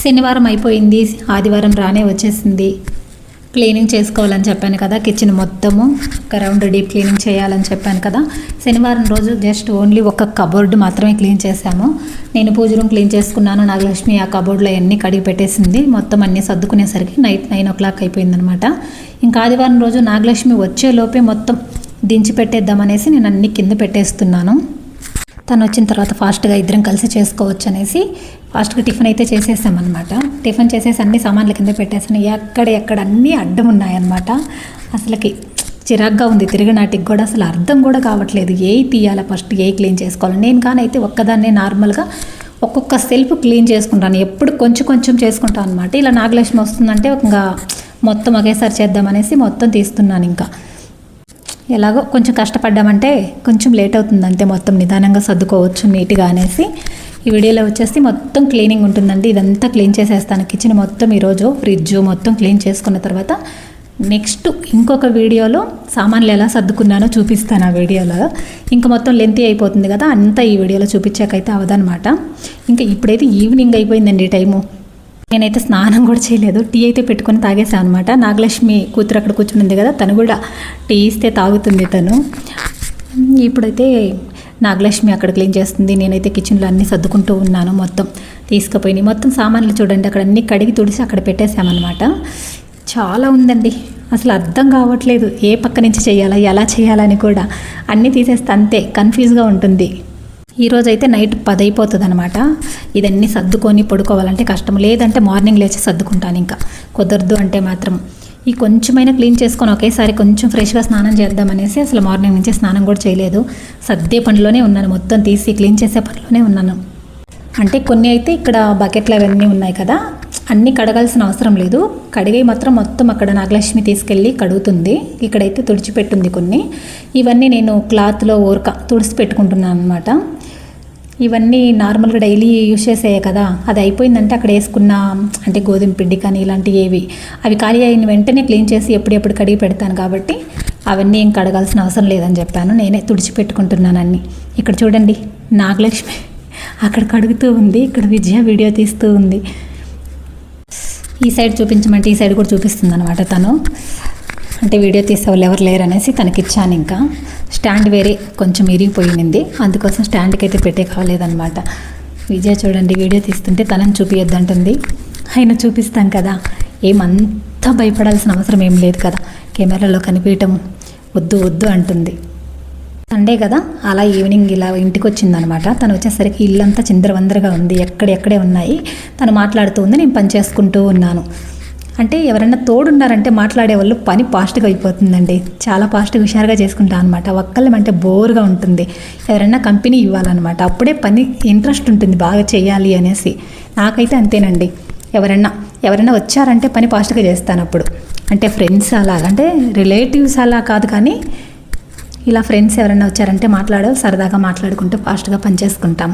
శనివారం అయిపోయింది, ఆదివారం రానే వచ్చేసింది. క్లీనింగ్ చేసుకోవాలని చెప్పాను కదా, కిచెన్ మొత్తము ఒక రౌండ్ డీప్ క్లీనింగ్ చేయాలని చెప్పాను కదా. శనివారం రోజు జస్ట్ ఓన్లీ ఒక కబోర్డ్ మాత్రమే క్లీన్ చేశాము. నేను పూజ రూమ్ క్లీన్ చేసుకున్నాను. నాగలక్ష్మి ఆ కబోర్డ్లో అన్నీ కడిగి పెట్టేసింది. మొత్తం అన్నీ సర్దుకునేసరికి నైట్ 9 o'clock అయిపోయిందనమాట. ఇంకా ఆదివారం రోజు నాగలక్ష్మి వచ్చేలోపే మొత్తం దించి పెట్టేద్దామనేసి నేను అన్నీ కింద పెట్టేస్తున్నాను. తను వచ్చిన తర్వాత ఫాస్ట్గా ఇద్దరం కలిసి చేసుకోవచ్చు అనేసి ఫాస్ట్గా టిఫిన్ అయితే చేసేసామన్నమాట. టిఫిన్ చేసేసి అన్ని సామాన్ల కింద పెట్టేసాను. ఎక్కడ అన్నీ అడ్డం ఉన్నాయన్నమాట. అసలుకి చిరాగ్గా ఉంది. తిరిగినాటికి కూడా అసలు అర్థం కూడా కావట్లేదు. ఏ తీయాలా ఫస్ట్, ఏ క్లీన్ చేసుకోవాలి. నేను కానైతే ఒక్కదాన్నే నార్మల్గా ఒక్కొక్క సెల్ఫ్ క్లీన్ చేసుకుంటాను. ఎప్పుడు కొంచెం కొంచెం చేసుకుంటాను అనమాట. ఇలా నాగలక్ష్మి వస్తుందంటే ఇంకా మొత్తం ఒకేసారి చేద్దామనేసి మొత్తం తీస్తున్నాను. ఇంకా ఎలాగో కొంచెం కష్టపడ్డామంటే కొంచెం లేట్ అవుతుంది అంతే, మొత్తం నిదానంగా సర్దుకోవచ్చు నీట్గా అనేసి ఈ వీడియోలో వచ్చేసి మొత్తం క్లీనింగ్ ఉంటుందండి. ఇదంతా క్లీన్ చేసేస్తాను. కిచెన్ మొత్తం ఈరోజు ఫ్రిడ్జ్ మొత్తం క్లీన్ చేసుకున్న తర్వాత నెక్స్ట్ ఇంకొక వీడియోలో సామాన్లు ఎలా సర్దుకున్నానో చూపిస్తాను. ఆ వీడియోలో ఇంకా మొత్తం లెంతీ అయిపోతుంది కదా, అంతా ఈ వీడియోలో చూపించాకైతే అవదనమాట. ఇంకా ఇప్పుడైతే ఈవినింగ్ అయిపోయిందండి టైము. నేనైతే స్నానం కూడా చేయలేదు, టీ అయితే పెట్టుకొని తాగేసాను అనమాట. నాగలక్ష్మి కూతురు అక్కడ కూర్చునింది కదా, తను కూడా టీ ఇస్తే తాగుతుంది తను. ఇప్పుడైతే నాగలక్ష్మి అక్కడ క్లీన్ చేస్తుంది, నేనైతే కిచెన్లో అన్నీ సర్దుకుంటూ ఉన్నాను. మొత్తం తీసుకుపోయి మొత్తం సామాన్లు చూడండి అక్కడ అన్నీ కడిగి తుడిసి అక్కడ పెట్టేసామన్నమాట. చాలా ఉందండి, అసలు అర్థం కావట్లేదు ఏ పక్క నుంచి చేయాలా ఎలా చేయాలని కూడా. అన్నీ తీసేస్తే అంతే కన్ఫ్యూజ్గా ఉంటుంది. ఈరోజు అయితే నైట్ 10 అయిపోతుంది అనమాట. ఇదన్నీ సర్దుకొని పడుకోవాలంటే కష్టం, లేదంటే మార్నింగ్ లేచి సర్దుకుంటాను. ఇంకా కుదరదు అంటే మాత్రం ఈ కొంచెమైనా క్లీన్ చేసుకొని ఒకేసారి కొంచెం ఫ్రెష్గా స్నానం చేద్దామనేసి అసలు మార్నింగ్ నుంచి స్నానం కూడా చేయలేదు. సర్దే పనిలోనే ఉన్నాను, మొత్తం తీసి క్లీన్ చేసే పనిలోనే ఉన్నాను. అంటే కొన్ని అయితే ఇక్కడ బకెట్లు అవన్నీ ఉన్నాయి కదా, అన్నీ కడగాల్సిన అవసరం లేదు. కడిగి మాత్రం మొత్తం అక్కడ నాగలక్ష్మి తీసుకెళ్ళి కడుగుతుంది. ఇక్కడైతే తుడిచిపెట్టుంది కొన్ని. ఇవన్నీ నేను క్లాత్లో ఊరక తుడిచి పెట్టుకుంటున్నాను అనమాట. ఇవన్నీ నార్మల్గా డైలీ యూజ్ చేసేయే కదా, అది అయిపోయిందంటే అక్కడ వేసుకున్న అంటే గోధుమ పిండి కానీ ఇలాంటివి ఏవి అవి ఖాళీ అయిన వెంటనే క్లీన్ చేసి ఎప్పుడెప్పుడు కడిగి పెడతాను కాబట్టి అవన్నీ ఏం కడగాల్సిన అవసరం లేదని చెప్పాను. నేనే తుడిచిపెట్టుకుంటున్నాను అన్నీ. ఇక్కడ చూడండి నాగలక్ష్మి అక్కడ కడుగుతూ ఉంది, ఇక్కడ విజయ వీడియో తీస్తూ ఉంది. ఈ సైడ్ చూపించమంటే ఈ సైడ్ కూడా చూపిస్తుంది అనమాట తను. అంటే వీడియో తీసేవాళ్ళు ఎవరు లేరు అనేసి తనకి ఇచ్చాను. ఇంకా స్టాండ్ వేరే కొంచెం ఇరిగిపోయింది, అందుకోసం స్టాండ్కి అయితే పెట్టే కాలేదన్నమాట. విజయ చూడండి వీడియో తీస్తుంటే తనని చూపించొద్దంటుంది. అయినా చూపిస్తాం కదా, ఏమంతా భయపడాల్సిన అవసరం ఏం లేదు కదా, కెమెరాలో కనిపించటం వద్దు వద్దు అంటుంది. సండే కదా, అలా ఈవినింగ్ ఇలా ఇంటికి వచ్చిందనమాట. తను వచ్చేసరికి ఇల్లంతా చిందరవందరగా ఉంది, ఎక్కడెక్కడే ఉన్నాయి. తను మాట్లాడుతూ ఉంది, నేను పని చేసుకుంటూ ఉన్నాను. అంటే ఎవరైనా తోడున్నారంటే మాట్లాడే వాళ్ళు పని ఫాస్ట్గా అయిపోతుందండి. చాలా ఫాస్ట్గా హుషారుగా చేసుకుంటాను అనమాట. ఒక్కళ్ళమంటే బోర్గా ఉంటుంది. ఎవరైనా కంపెనీ ఇవ్వాలన్నమాట, అప్పుడే పని ఇంట్రెస్ట్ ఉంటుంది బాగా చేయాలి అనేసి. నాకైతే అంతేనండి, ఎవరైనా వచ్చారంటే పని ఫాస్ట్గా చేస్తాను అప్పుడు. అంటే ఫ్రెండ్స్ అలాగా, అంటే రిలేటివ్స్ అలా కాదు కానీ ఇలా ఫ్రెండ్స్ ఎవరైనా వచ్చారంటే సరదాగా మాట్లాడుకుంటూ ఫాస్ట్గా పని చేసుకుంటాం.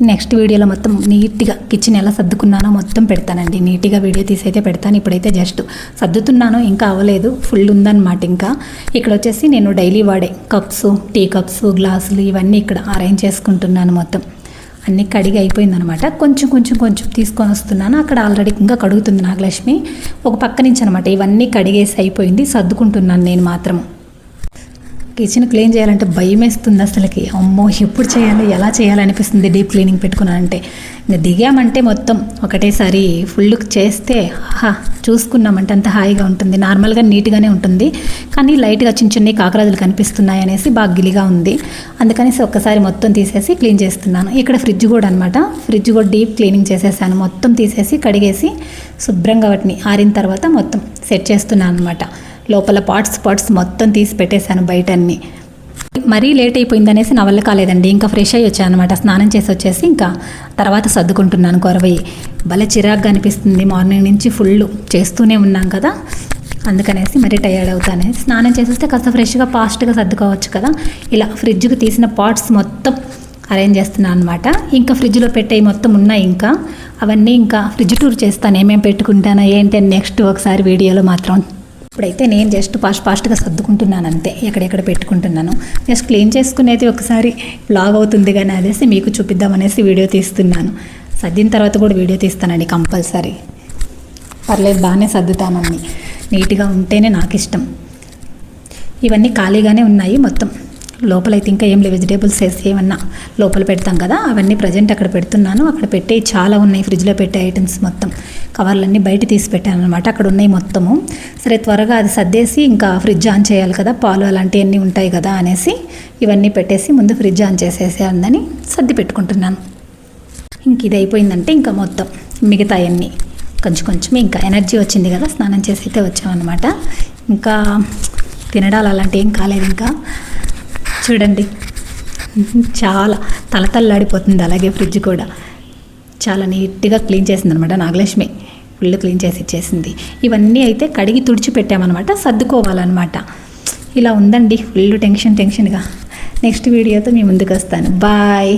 నెక్స్ట్ వీడియోలో మొత్తం నీట్గా కిచెన్ ఎలా సర్దుకున్నానో మొత్తం పెడతానండి. నీట్గా వీడియో తీసి అయితే పెడతాను. ఇప్పుడైతే జస్ట్ సర్దుతున్నాను, ఇంకా అవ్వలేదు, ఫుల్ ఉందన్నమాట. ఇంకా ఇక్కడ వచ్చేసి నేను డైలీ వాడే కప్స్, టీ కప్స్, గ్లాసులు ఇవన్నీ ఇక్కడ అరేంజ్ చేసుకుంటున్నాను. మొత్తం అన్నీ కడిగి అయిపోయిందనమాట. కొంచెం తీసుకొని వస్తున్నాను. అక్కడ ఆల్రెడీ ఇంకా కడుగుతుంది నాగలక్ష్మి ఒక పక్క నుంచి అనమాట. ఇవన్నీ కడిగేసి అయిపోయింది, సర్దుకుంటున్నాను నేను మాత్రం. కిచెన్ క్లీన్ చేయాలంటే భయం వేస్తుంది అసలుకి. అమ్మో ఎప్పుడు చేయాలి ఎలా చేయాలనిపిస్తుంది డీప్ క్లీనింగ్ పెట్టుకున్నానంటే. ఇంకా దిగామంటే మొత్తం ఒకటేసారి ఫుల్ చేస్తే చూసుకున్నామంటే అంత హాయిగా ఉంటుంది. నార్మల్గా నీట్గానే ఉంటుంది కానీ లైట్గా చిన్న కాకరాజులు కనిపిస్తున్నాయి అనేసి బాగా గిలిగా ఉంది. అందుకనేసి ఒక్కసారి మొత్తం తీసేసి క్లీన్ చేస్తున్నాను. ఇక్కడ ఫ్రిడ్జ్ కూడా అనమాట, ఫ్రిడ్జ్ కూడా డీప్ క్లీనింగ్ చేసేసాను. మొత్తం తీసేసి కడిగేసి శుభ్రంగా వాటిని ఆరిన తర్వాత మొత్తం సెట్ చేస్తున్నాను అనమాట. లోపల పార్ట్స్ మొత్తం తీసి పెట్టేశాను బయట అన్నీ. మరీ లేట్ అయిపోయిందనేసి నా వల్ల కాలేదండి. ఇంకా ఫ్రెష్ అయ్యి వచ్చాను అనమాట, స్నానం చేసి వచ్చేసి ఇంకా తర్వాత సర్దుకుంటున్నాను. కొరవయ్యి భలే చిరాగ్గా అనిపిస్తుంది, మార్నింగ్ నుంచి ఫుల్ చేస్తూనే ఉన్నాం కదా, అందుకనేసి మరీ టయర్డ్ అవుతానే. స్నానం చేసేస్తే కాస్త ఫ్రెష్గా ఫాస్ట్గా సర్దుకోవచ్చు కదా. ఇలా ఫ్రిడ్జ్కి తీసిన పార్ట్స్ మొత్తం అరేంజ్ చేస్తున్నాను అనమాట. ఇంకా ఫ్రిడ్జ్లో పెట్టేవి మొత్తం ఉన్నాయి. ఇంకా అవన్నీ ఇంకా ఫ్రిడ్జ్ టూర్ చేస్తాను, ఏమేమి పెట్టుకుంటానో ఏంటి అని నెక్స్ట్ ఒకసారి వీడియోలో మాత్రం. ఇప్పుడైతే నేను జస్ట్ ఫాస్ట్గా సర్దుకుంటున్నాను అంతే, ఎక్కడెక్కడ పెట్టుకుంటున్నాను. జస్ట్ క్లీన్ చేసుకునేది ఒకసారి బ్లాగ్ అవుతుంది కానీ అదేసి మీకు చూపిద్దామనేసి వీడియో తీస్తున్నాను. సర్దిన తర్వాత కూడా వీడియో తీస్తానండి కంపల్సరీ. పర్లేదు, బాగానే సర్దుతానని, నీట్గా ఉంటేనే నాకు ఇష్టం. ఇవన్నీ ఖాళీగానే ఉన్నాయి మొత్తం. లోపలైతే ఇంకా ఏం లేవు, వెజిటేబుల్స్ వేసి ఏమన్నా లోపల పెడతాం కదా, అవన్నీ ప్రజెంట్ అక్కడ పెడుతున్నాను. అక్కడ పెట్టే చాలా ఉన్నాయి, ఫ్రిడ్జ్లో పెట్టే ఐటమ్స్ మొత్తం. కవర్లన్నీ బయట తీసి పెట్టాను అనమాట, అక్కడ ఉన్నాయి మొత్తము. సరే త్వరగా అది సర్దేసి ఇంకా ఫ్రిడ్జ్ ఆన్ చేయాలి కదా, పాలు అలాంటివన్నీ ఉంటాయి కదా అనేసి ఇవన్నీ పెట్టేసి ముందు ఫ్రిడ్జ్ ఆన్ చేసేసి అందని సర్ది పెట్టుకుంటున్నాను. ఇంక ఇది అయిపోయిందంటే ఇంకా మొత్తం మిగతాయన్నీ కొంచెం ఇంకా ఎనర్జీ వచ్చింది కదా, స్నానం చేసి అయితే వచ్చామన్నమాట. ఇంకా తినడాలు అలాంటివి ఏం కాలేదు. ఇంకా చూడండి, చాలా తలతల్లాడిపోతుంది. అలాగే ఫ్రిడ్జ్ కూడా చాలా నీట్గా క్లీన్ చేసింది అనమాట నాగలక్ష్మి, ఫుల్ క్లీన్ చేసి ఇచ్చేసింది. ఇవన్నీ అయితే కడిగి తుడిచి పెట్టామన్నమాట, సర్దుకోవాలన్నమాట. ఇలా ఉందండి, ఫుల్ టెన్షన్గా. నెక్స్ట్ వీడియోతో మీ ముందుకు వస్తాను. బాయ్.